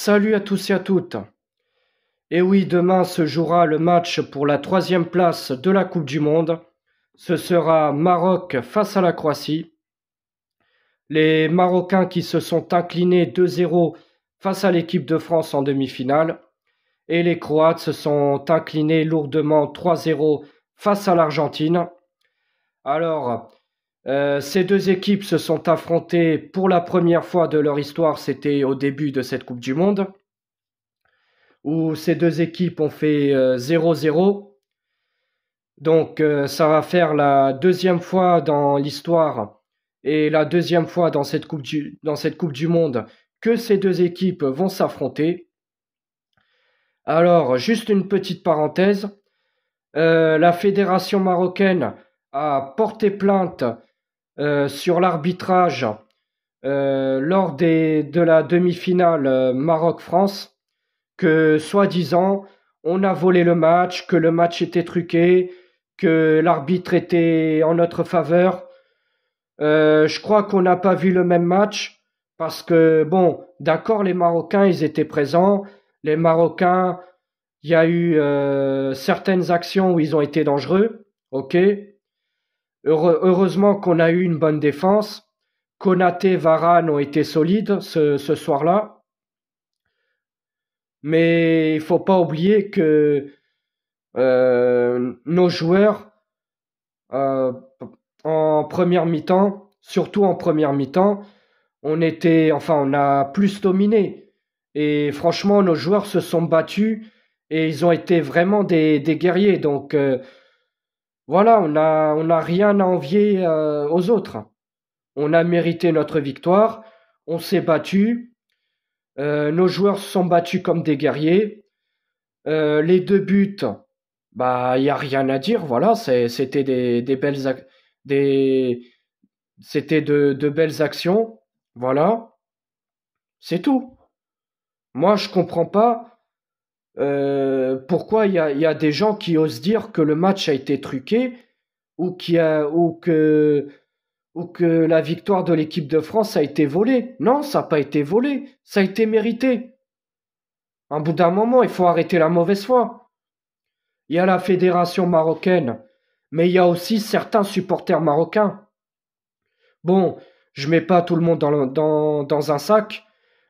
Salut à tous et à toutes. Et oui, demain se jouera le match pour la troisième place de la Coupe du Monde. Ce sera Maroc face à la Croatie. Les Marocains qui se sont inclinés 2-0 face à l'équipe de France en demi-finale. Et les Croates se sont inclinés lourdement 3-0 face à l'Argentine. Alors, ces deux équipes se sont affrontées pour la première fois de leur histoire, c'était au début de cette Coupe du Monde, où ces deux équipes ont fait 0-0. Donc ça va faire la deuxième fois dans l'histoire et la deuxième fois dans cette Coupe du Monde que ces deux équipes vont s'affronter. Alors, juste une petite parenthèse, la fédération marocaine a porté plainte sur l'arbitrage lors de la demi-finale Maroc-France, que soi-disant on a volé le match, que le match était truqué, que l'arbitre était en notre faveur. Je crois qu'on n'a pas vu le même match parce que, bon, d'accord, les Marocains, ils étaient présents. Les Marocains, il y a eu certaines actions où ils ont été dangereux, ok. Heureusement qu'on a eu une bonne défense. Konaté, Varane ont été solides ce soir-là. Mais il faut pas oublier que nos joueurs, euh, en première mi-temps, surtout en première mi-temps, on a plus dominé. Et franchement, nos joueurs se sont battus et ils ont été vraiment des guerriers. Donc voilà, on a rien à envier aux autres. On a mérité notre victoire, on s'est battu, nos joueurs se sont battus comme des guerriers. Les deux buts, bah, il n'y a rien à dire, voilà, c'était des belles, des, c'était de belles actions, voilà, c'est tout. Moi, je comprends pas pourquoi il y a des gens qui osent dire que le match a été truqué ou, ou que la victoire de l'équipe de France a été volée. Non, ça n'a pas été volé, ça a été mérité. À un bout d'un moment, il faut arrêter la mauvaise foi. Il y a la fédération marocaine, mais il y a aussi certains supporters marocains. Bon, je mets pas tout le monde dans un sac.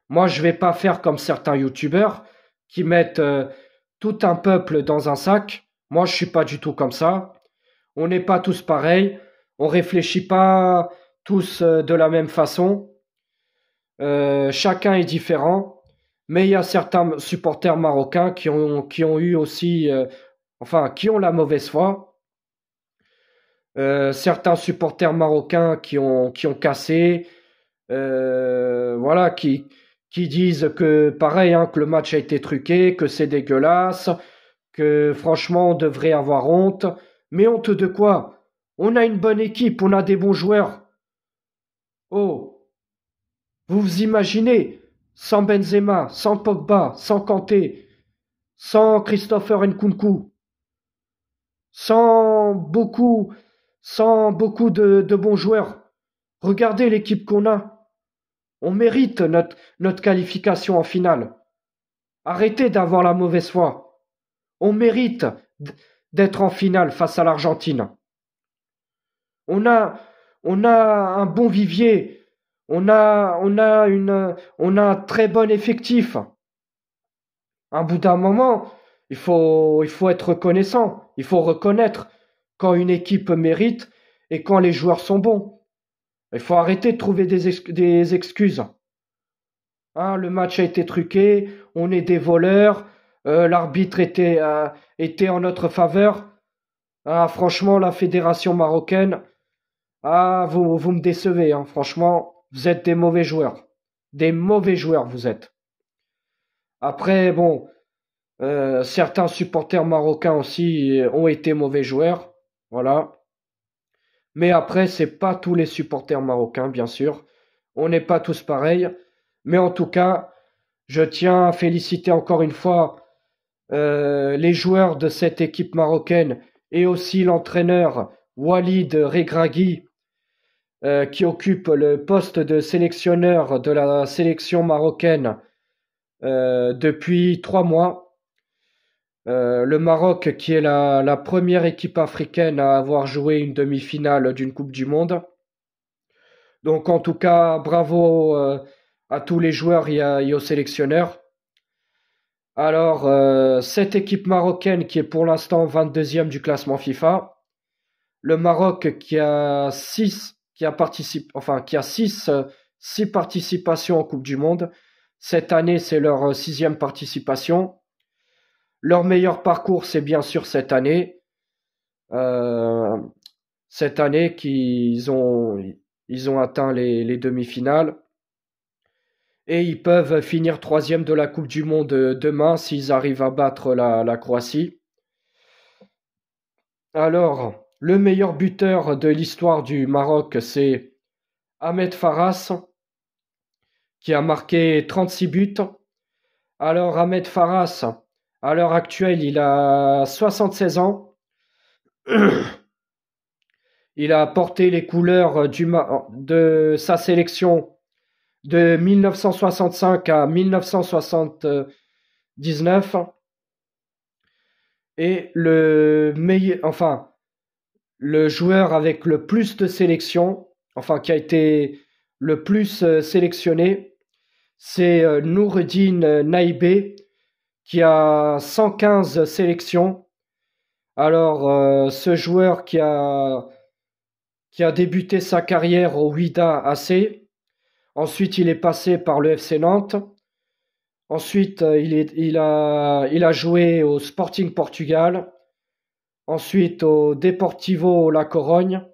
Moi, je vais pas faire comme certains youtubeurs qui mettent tout un peuple dans un sac. Moi, je suis pas du tout comme ça. On n'est pas tous pareils. On réfléchit pas tous de la même façon. Chacun est différent. Mais il y a certains supporters marocains qui ont eu aussi, qui ont la mauvaise foi. Certains supporters marocains qui ont cassé, voilà, qui disent que pareil, hein, que le match a été truqué, que c'est dégueulasse, que franchement on devrait avoir honte. Mais honte de quoi? On a une bonne équipe, on a des bons joueurs. Oh, vous vous imaginez, sans Benzema, sans Pogba, sans Kanté, sans Christopher Nkunku, sans beaucoup, sans beaucoup de bons joueurs. Regardez l'équipe qu'on a. On mérite notre qualification en finale. Arrêtez d'avoir la mauvaise foi. On mérite d'être en finale face à l'Argentine. On a, on a un bon vivier. On a un très bon effectif. À un bout d'un moment, il faut être reconnaissant. Il faut reconnaître quand une équipe mérite et quand les joueurs sont bons. Il faut arrêter de trouver des excuses. Hein, le match a été truqué, on est des voleurs, l'arbitre était en notre faveur. Ah, franchement, la fédération marocaine, ah, vous me décevez, hein, franchement, vous êtes des mauvais joueurs. Des mauvais joueurs, vous êtes. Après, bon, certains supporters marocains aussi ont été mauvais joueurs, voilà. Mais après, c'est pas tous les supporters marocains, bien sûr. On n'est pas tous pareils. Mais en tout cas, je tiens à féliciter encore une fois les joueurs de cette équipe marocaine et aussi l'entraîneur Walid Regragui qui occupe le poste de sélectionneur de la sélection marocaine depuis 3 mois. Le Maroc, qui est la première équipe africaine à avoir joué une demi-finale d'une Coupe du Monde. Donc en tout cas, bravo à tous les joueurs et aux sélectionneurs. Alors, cette équipe marocaine qui est pour l'instant 22e du classement FIFA, le Maroc qui a six participations en Coupe du Monde. Cette année, c'est leur sixième participation. Leur meilleur parcours, c'est bien sûr cette année. Euh, cette année ils ont atteint les demi-finales. Et ils peuvent finir troisième de la Coupe du Monde demain s'ils arrivent à battre la Croatie. Alors, le meilleur buteur de l'histoire du Maroc, c'est Ahmed Farras, qui a marqué 36 buts. Alors, Ahmed Farras, à l'heure actuelle, il a 76 ans. Il a porté les couleurs de sa sélection de 1965 à 1979. Et le joueur avec le plus de sélections, qui a été le plus sélectionné, c'est Noureddine Naïbé, qui a 115 sélections. Alors, ce joueur qui a débuté sa carrière au Wydad AC, ensuite il est passé par le FC Nantes, ensuite il a joué au Sporting Portugal, ensuite au Deportivo La Corogne,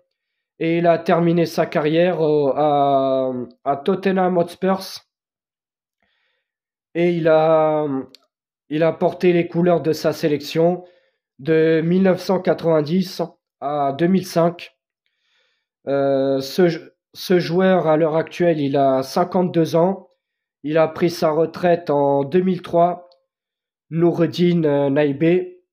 et il a terminé sa carrière à Tottenham Hotspur. Et il a porté les couleurs de sa sélection de 1990 à 2005. Ce joueur, à l'heure actuelle, il a 52 ans. Il a pris sa retraite en 2003, Noureddine Naïbé.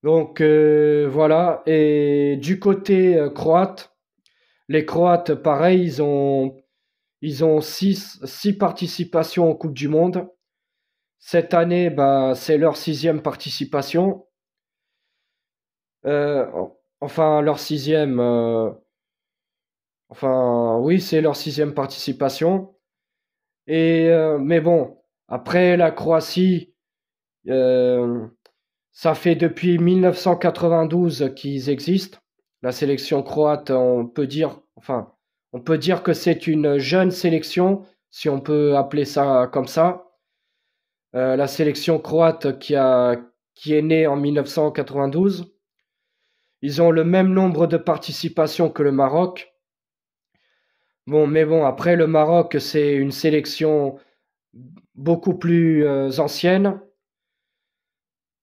Donc voilà. Et du côté croate, les Croates, pareil, ils ont six participations en Coupe du Monde. Cette année, c'est leur sixième participation. Leur sixième. Oui, c'est leur sixième participation. Mais bon, après la Croatie, ça fait depuis 1992 qu'ils existent. La sélection croate, on peut dire que c'est une jeune sélection, si on peut appeler ça comme ça. La sélection croate qui est née en 1992. Ils ont le même nombre de participations que le Maroc. Mais bon, après le Maroc, c'est une sélection beaucoup plus ancienne.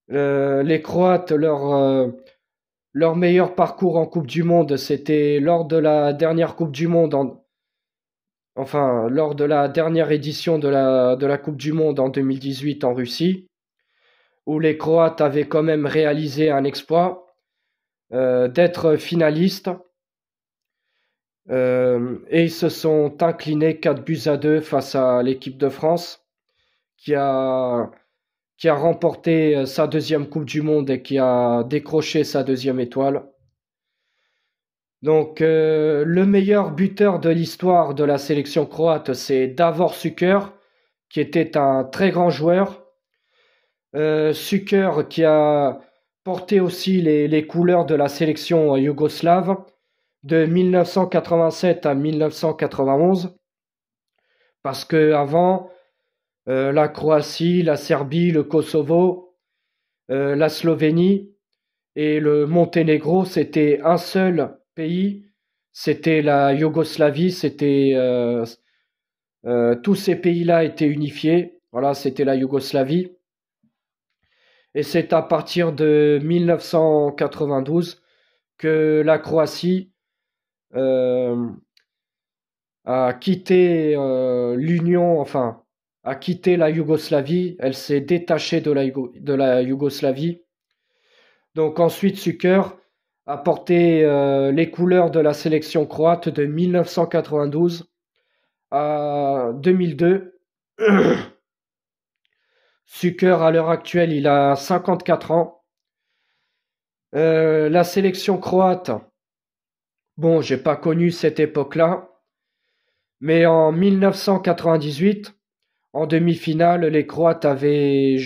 Les Croates, leur meilleur parcours en Coupe du Monde, c'était lors de la dernière Coupe du Monde, lors de la dernière édition de la Coupe du Monde en 2018 en Russie, où les Croates avaient quand même réalisé un exploit d'être finalistes. Et ils se sont inclinés 4-2 face à l'équipe de France, qui a remporté sa deuxième Coupe du Monde et qui a décroché sa deuxième étoile. Donc, le meilleur buteur de l'histoire de la sélection croate, c'est Davor Šuker, qui était un très grand joueur. Šuker qui a porté aussi les couleurs de la sélection yougoslave de 1987 à 1991. Parce que avant, la Croatie, la Serbie, le Kosovo, la Slovénie et le Monténégro, c'était un seul pays, c'était la Yougoslavie, tous ces pays-là étaient unifiés, voilà, c'était la Yougoslavie. Et c'est à partir de 1992 que la Croatie a quitté l'Union, a quitté la Yougoslavie, elle s'est détachée de la Yougoslavie. Donc ensuite, Šuker a porté les couleurs de la sélection croate de 1992 à 2002. Suker, à l'heure actuelle, il a 54 ans. La sélection croate, bon, j'ai pas connu cette époque-là, mais en 1998, en demi-finale, les Croates avaient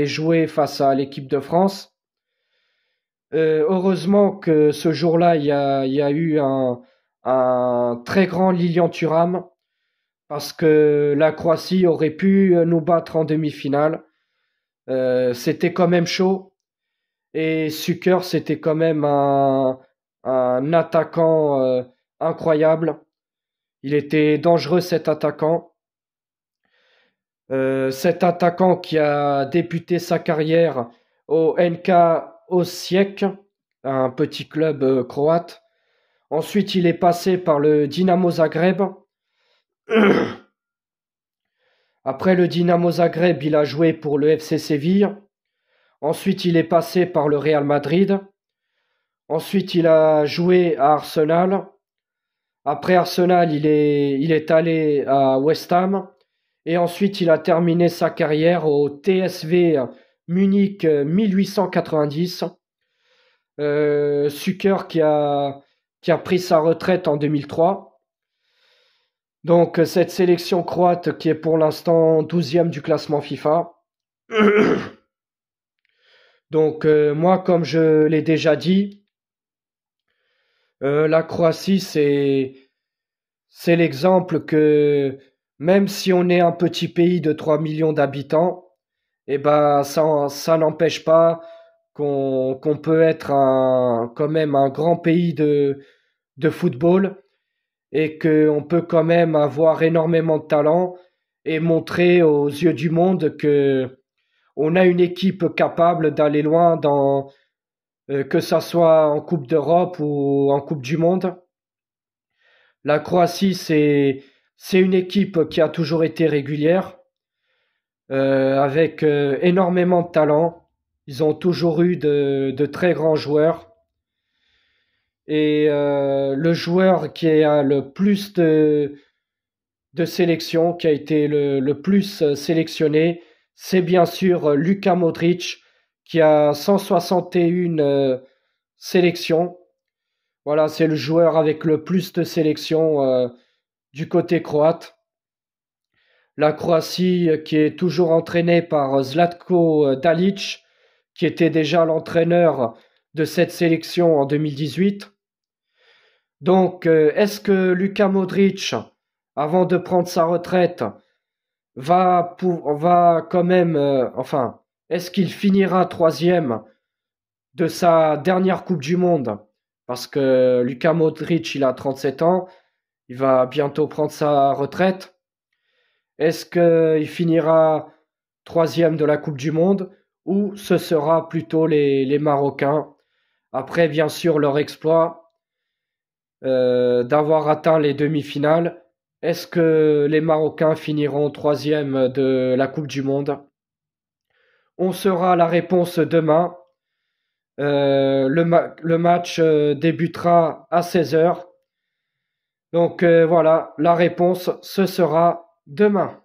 joué face à l'équipe de France. Heureusement que ce jour-là, il y a eu un très grand Lilian Thuram, parce que la Croatie aurait pu nous battre en demi-finale. C'était quand même chaud. Et Suker, c'était quand même un attaquant incroyable. Il était dangereux, cet attaquant. Cet attaquant qui a débuté sa carrière au NK Osijek, un petit club croate. Ensuite, il est passé par le Dinamo Zagreb. Après le Dinamo Zagreb, il a joué pour le FC Séville. Ensuite, il est passé par le Real Madrid. Ensuite, il a joué à Arsenal. Après Arsenal, il est allé à West Ham. Et ensuite, il a terminé sa carrière au TSV Munich 1890. Suker qui a pris sa retraite en 2003. Donc, cette sélection croate qui est pour l'instant 12e du classement FIFA. Donc, moi, comme je l'ai déjà dit, la Croatie, c'est l'exemple que même si on est un petit pays de 3 millions d'habitants, eh ben, ça n'empêche pas qu'on peut être quand même un grand pays de football et qu'on peut quand même avoir énormément de talent et montrer aux yeux du monde que on a une équipe capable d'aller loin que ça soit en Coupe d'Europe ou en Coupe du Monde. La Croatie, c'est une équipe qui a toujours été régulière, avec énormément de talent. Ils ont toujours eu de très grands joueurs. Et le joueur qui a le plus de sélections, qui a été le plus sélectionné, c'est bien sûr Luka Modric, qui a 161 sélections. Voilà, c'est le joueur avec le plus de sélections du côté croate. La Croatie qui est toujours entraînée par Zlatko Dalic, qui était déjà l'entraîneur de cette sélection en 2018. Donc, est-ce que Luka Modric, avant de prendre sa retraite, va quand même, enfin, est-ce qu'il finira troisième de sa dernière Coupe du Monde? Parce que Luka Modric, il a 37 ans, il va bientôt prendre sa retraite. Est-ce qu'il finira troisième de la Coupe du Monde ou ce sera plutôt les Marocains? Après, bien sûr, leur exploit d'avoir atteint les demi-finales. Est-ce que les Marocains finiront troisième de la Coupe du Monde? On saura la réponse demain. Le match débutera à 16 heures. Donc voilà, la réponse, ce sera demain.